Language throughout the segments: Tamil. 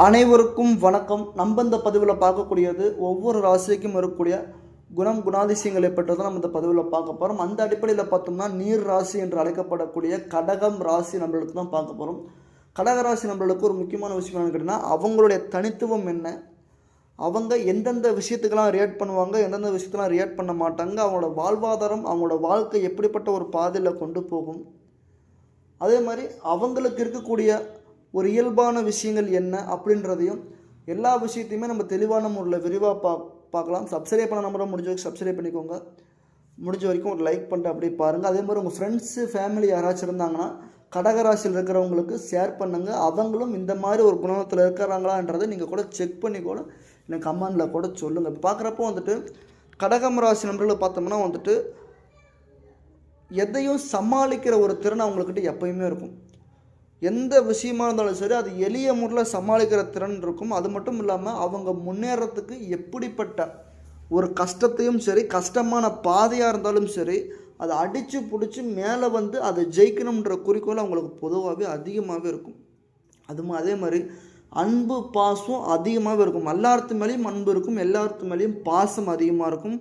அனைவருக்கும் வணக்கம். நம்ம இந்த பதிவில் பார்க்கக்கூடியது ஒவ்வொரு ராசிக்கும் இருக்கக்கூடிய குணாதிசயங்களை பற்றி தான் நம்ம இந்த பதிவில் பார்க்க போகிறோம். அந்த அடிப்படையில் பார்த்தோம்னா நீர் ராசி என்று அழைக்கப்படக்கூடிய கடகம் ராசி நம்மளுக்கு தான் பார்க்க போகிறோம். கடக ராசி நம்மளுக்கு ஒரு முக்கியமான விஷயம் என்னன்னு கேட்டிங்கன்னா, அவங்களுடைய தனித்துவம் என்ன, அவங்க எந்தெந்த விஷயத்துக்கெல்லாம் ரியாக்ட் பண்ணுவாங்க, எந்தெந்த விஷயத்தெல்லாம் ரியாக்ட் பண்ண மாட்டாங்க, அவங்களோட வாழ்வாதாரம், அவங்களோட வாழ்க்கை எப்படிப்பட்ட ஒரு பாதையில் கொண்டு போகும், அதே மாதிரி அவங்களுக்கு இருக்கக்கூடிய ஒரு இயல்பான விஷயங்கள் என்ன அப்படின்றதையும் எல்லா விஷயத்தையுமே நம்ம தெளிவான முறையில் விரிவாக பார்க்கலாம். சப்ஸ்கிரைப் பண்ண நம்பரை முடிஞ்ச வரைக்கும் சப்ஸ்கிரைப் பண்ணிக்கோங்க. முடிஞ்ச வரைக்கும் ஒரு லைக் பண்ணிட்டு அப்படியே பாருங்கள். அதே மாதிரி உங்கள் ஃப்ரெண்ட்ஸு ஃபேமிலி யாராச்சும் இருந்தாங்கன்னா கடகராசியில் இருக்கிறவங்களுக்கு ஷேர் பண்ணுங்கள். அவங்களும் இந்த மாதிரி ஒரு குணத்தில் இருக்கிறாங்களான்றதை நீங்கள் கூட செக் பண்ணி கூட எனக்கு கமெண்டில் கூட சொல்லுங்கள். இப்போ பார்க்குறப்போ வந்துட்டு கடகம் ராசி நம்பர்களை பார்த்தோம்னா வந்துட்டு எதையும் சமாளிக்கிற ஒரு திறன் அவங்கக்கிட்ட எப்பயுமே இருக்கும். எந்த விஷயமா இருந்தாலும் சரி அது எளிய முறையில் சமாளிக்கிற திறன் இருக்கும். அது மட்டும் இல்லாமல் அவங்க முன்னேறத்துக்கு எப்படிப்பட்ட ஒரு கஷ்டத்தையும் சரி, கஷ்டமான பாதையாக இருந்தாலும் சரி, அதை அடித்து பிடிச்சி மேலே வந்து அதை ஜெயிக்கணுன்ற குறிக்கோள் அவங்களுக்கு பொதுவாகவே அதிகமாகவே இருக்கும். அதே மாதிரி அன்பு பாசம் அதிகமாகவே இருக்கும். எல்லாத்து மேலேயும் அன்பு இருக்கும், எல்லாத்து மேலேயும் பாசம் அதிகமாக இருக்கும்.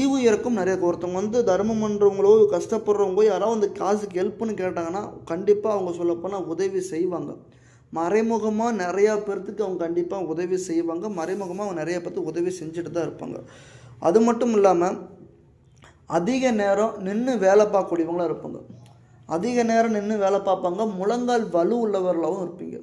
ஈவு இறக்கும் நிறைய. ஒருத்தவங்க வந்து தர்மம் பண்ணுறவங்களோ கஷ்டப்படுறவங்களோ யாராவது வந்து காசுக்கு ஹெல்ப்னு கேட்டாங்கன்னா கண்டிப்பாக அவங்க சொல்லப்போனால் உதவி செய்வாங்க. மறைமுகமாக நிறையா பேர்த்துக்கு அவங்க கண்டிப்பாக உதவி செய்வாங்க. மறைமுகமாக அவங்க நிறைய பேர்த்துக்கு உதவி செஞ்சுட்டு தான் இருப்பாங்க. அது மட்டும் இல்லாமல் அதிக நேரம் நின்று வேலை பார்க்கக்கூடியவங்களாக இருப்பாங்க. அதிக நேரம் நின்று வேலை பார்ப்பாங்க. முழங்கால் வலு உள்ளவர்களாகவும் இருப்பீங்க.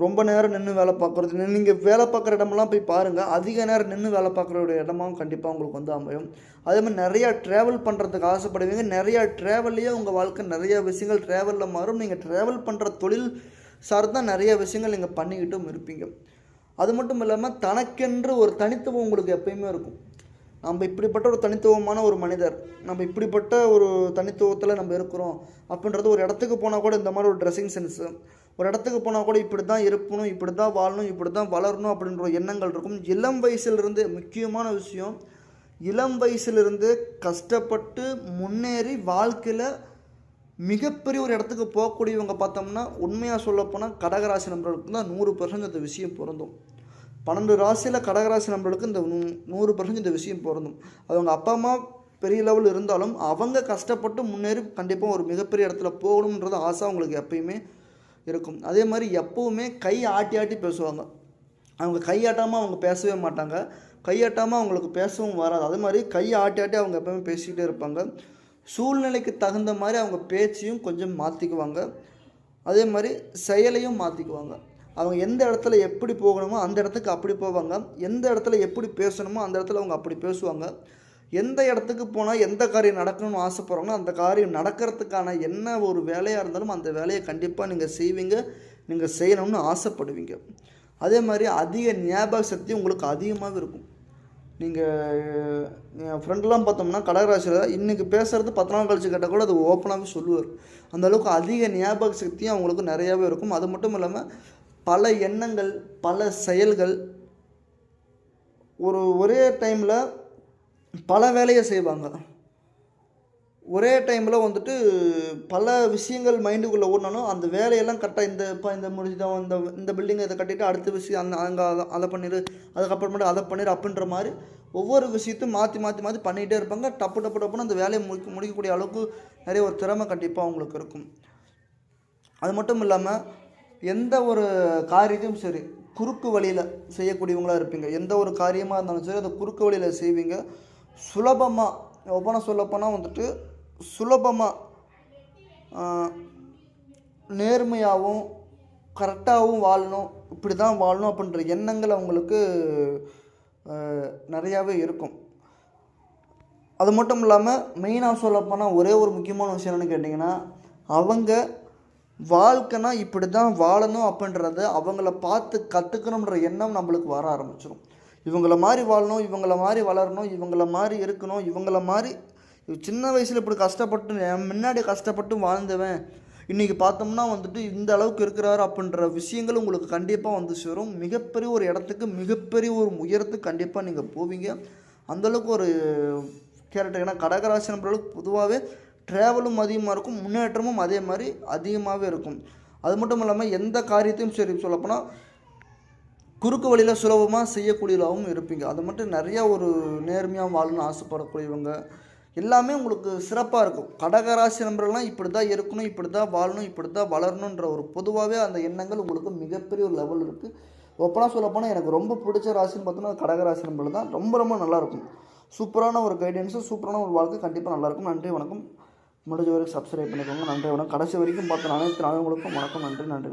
ரொம்ப நேரம் நின்று வேலை பார்க்குறது, நீங்கள் வேலை பார்க்குற இடமெல்லாம் போய் பாருங்கள். அதிக நேரம் நின்று வேலை பார்க்குற இடமாவும் கண்டிப்பாக உங்களுக்கு வந்து அமையும். அதே மாதிரி நிறையா ட்ராவல் பண்ணுறதுக்கு ஆசைப்படுவீங்க. நிறையா ட்ராவல்லையே உங்கள் வாழ்க்கை நிறையா விஷயங்கள் ட்ராவலில் மாறும். நீங்கள் ட்ராவல் பண்ணுற தொழில் சார்ந்த நிறைய விஷயங்கள் நீங்கள் பண்ணிக்கிட்டும் இருப்பீங்க. அது மட்டும் இல்லாமல் தனக்கென்று ஒரு தனித்துவம் உங்களுக்கு எப்பயுமே இருக்கும். நம்ம இப்படிப்பட்ட ஒரு தனித்துவமான ஒரு மனிதர், நம்ம இப்படிப்பட்ட ஒரு தனித்துவத்தில் நம்ம இருக்கிறோம் அப்படின்றது ஒரு இடத்துக்கு போனால் கூட இந்த மாதிரி ஒரு ட்ரெஸ்ஸிங் சென்ஸு, ஒரு இடத்துக்கு போனால் கூட இப்படி தான் இருக்கணும், இப்படி தான் வாழணும், இப்படி தான் வளரணும் அப்படின்ற எண்ணங்கள் இருக்கும். இளம் வயசுலேருந்து முக்கியமான விஷயம், இளம் வயசுலேருந்து கஷ்டப்பட்டு முன்னேறி வாழ்க்கையில் மிகப்பெரிய ஒரு இடத்துக்கு போகக்கூடியவங்க பார்த்தோம்னா உண்மையாக சொல்லப்போனால் கடகராசி நம்பர்களுக்கு தான் 100% இந்த விஷயம் பொருந்தும். 12 ராசியில் கடகராசி நம்பர்களுக்கு இந்த 100% இந்த விஷயம் பொருந்தும். அவங்க அப்பா அம்மா பெரிய லெவல் இருந்தாலும் அவங்க கஷ்டப்பட்டு முன்னேறி கண்டிப்பாக ஒரு மிகப்பெரிய இடத்துல போகணுன்றது ஆசை அவங்களுக்கு எப்பயுமே இருக்கும். அதே மாதிரி எப்போவுமே கை ஆட்டி ஆட்டி பேசுவாங்க. அவங்க கையாட்டாமல் அவங்க பேசவே மாட்டாங்க. கையாட்டாமல் அவங்களுக்கு பேசவும் வராது. அதே மாதிரி கையை ஆட்டி ஆட்டி அவங்க எப்பவுமே பேசிக்கிட்டே இருப்பாங்க. சூழ்நிலைக்கு தகுந்த மாதிரி அவங்க பேச்சையும் கொஞ்சம் மாற்றிக்குவாங்க. அதே மாதிரி செயலையும் மாற்றிக்குவாங்க. அவங்க எந்த இடத்துல எப்படி போகணுமோ அந்த இடத்துக்கு அப்படி போவாங்க. எந்த இடத்துல எப்படி பேசணுமோ அந்த இடத்துல அவங்க அப்படி பேசுவாங்க. எந்த இடத்துக்கு போனால் எந்த காரியம் நடக்கணும்னு ஆசைப்படுறாங்களோ அந்த காரியம் நடக்கிறதுக்கான என்ன ஒரு வேலையாக இருந்தாலும் அந்த வேலையை கண்டிப்பாக நீங்கள் செய்வீங்க, நீங்கள் செய்யணும்னு ஆசைப்படுவீங்க. அதே மாதிரி அதிக ஞாபக சக்தி உங்களுக்கு அதிகமாகவே இருக்கும். நீங்கள் என் ஃப்ரெண்டெலாம் பார்த்தோம்னா கடகராசியில் இன்றைக்கி பேசுகிறது 10 நாள் கழிச்சு கேட்டால் கூட அது ஓப்பனாகவே சொல்லுவார். அந்தளவுக்கு அதிக ஞாபக சக்தியும் அவங்களுக்கு நிறையாவே இருக்கும். அது மட்டும் இல்லாமல் பல எண்ணங்கள், பல செயல்கள், ஒரே டைமில் பல வேலையை செய்வாங்க. ஒரே டைமில் வந்துட்டு பல விஷயங்கள் மைண்டுக்குள்ளே ஓடணும். அந்த வேலையெல்லாம் கரெக்டாக இந்த முடிச்சுதான் இந்த பில்டிங்கை இதை கட்டிட்டு அடுத்த விஷயம் அங்கே அதை பண்ணிடு, அதுக்கப்புறமேட்டு அதை பண்ணிடு அப்படின்ற மாதிரி ஒவ்வொரு விஷயத்தையும் மாற்றி மாற்றி மாற்றி பண்ணிகிட்டே இருப்பாங்க. டப்புன்னு அந்த வேலையை முடிக்கக்கூடிய அளவுக்கு நிறைய ஒரு திறமை கண்டிப்பாக அவங்களுக்கு இருக்கும். அது மட்டும் இல்லாமல் எந்த ஒரு காரியத்தையும் சரி குறுக்கு வழியில் செய்யக்கூடியவங்களாக இருப்பீங்க. எந்த ஒரு காரியமாக இருந்தாலும் சரி அதை குறுக்கு வழியில் செய்வீங்க. சுலபமாக ஒவ்வொன்றா சொல்லப்போனால் வந்துட்டு சுலபமாக நேர்மையாகவும் கரெக்டாகவும் வாழணும், இப்படி தான் வாழணும் அப்படின்ற எண்ணங்கள் அவங்களுக்கு நிறையாவே இருக்கும். அது மட்டும் இல்லாமல் மெயினாக சொல்லப்போனால் ஒரே ஒரு முக்கியமான விஷயம் என்னென்னு கேட்டிங்கன்னா, அவங்க வாழ்க்கைனா இப்படி தான் வாழணும் அப்படின்றத அவங்கள பார்த்து கற்றுக்கணுன்ற எண்ணம் நம்மளுக்கு வர ஆரம்பிச்சிடும். இவங்கள மாதிரி வாழணும், இவங்கள மாதிரி வளரணும், இவங்கள மாதிரி இருக்கணும், இவங்கள மாதிரி சின்ன வயசில் இப்படி கஷ்டப்பட்டு முன்னாடி கஷ்டப்பட்டு வாழ்ந்தவன் இன்றைக்கி பார்த்தோம்னா வந்துட்டு இந்த அளவுக்கு இருக்கிறாரு அப்படின்ற விஷயங்கள் உங்களுக்கு கண்டிப்பாக வந்து சேரும். மிகப்பெரிய ஒரு இடத்துக்கு, மிகப்பெரிய ஒரு உயரத்துக்கு கண்டிப்பாக நீங்கள் போவீங்க. அந்தளவுக்கு ஒரு கேரக்டர். ஏன்னா கடகராசி நம்பர்களுக்கு பொதுவாகவே ட்ராவலும் அதிகமாக இருக்கும், முன்னேற்றமும் அதே மாதிரி அதிகமாகவே இருக்கும். அது மட்டும் இல்லாமல் எந்த காரியத்தையும் சரி சொல்லப்போனால் குறுக்கு வழியில் சுலபமாக செய்யக்கூடியதாகவும் இருப்பீங்க. அது மட்டும் நிறையா ஒரு நேர்மையாக வாழணும்னு ஆசைப்படக்கூடியவங்க எல்லாமே உங்களுக்கு சிறப்பாக இருக்கும். கடகராசி நண்பர்கள்லாம் இப்படி தான் இருக்கணும், இப்படி தான் வாழணும், இப்படி தான் வளரணுன்ற ஒரு பொதுவாகவே அந்த எண்ணங்கள் உங்களுக்கு மிகப்பெரிய ஒரு லெவல் இருக்குது. ஓப்பனாக சொல்லப்போனால் எனக்கு ரொம்ப பிடிச்ச ராசின்னு பார்த்தோன்னா கடகராசி நண்பர்கள் தான். ரொம்ப ரொம்ப நல்லாயிருக்கும். சூப்பரான ஒரு கைடன்ஸு, சூப்பரான ஒரு வாழ்க்கை கண்டிப்பாக நல்லாயிருக்கும். நன்றி வணக்கம். முடிஞ்ச வரைக்கும் சப்ஸ்கிரைப் பண்ணிக்கோங்க. நன்றி வணக்கம். கடைசி வரைக்கும் பார்த்த அனைத்து நாளுங்களுக்கும் வணக்கம். நன்றி.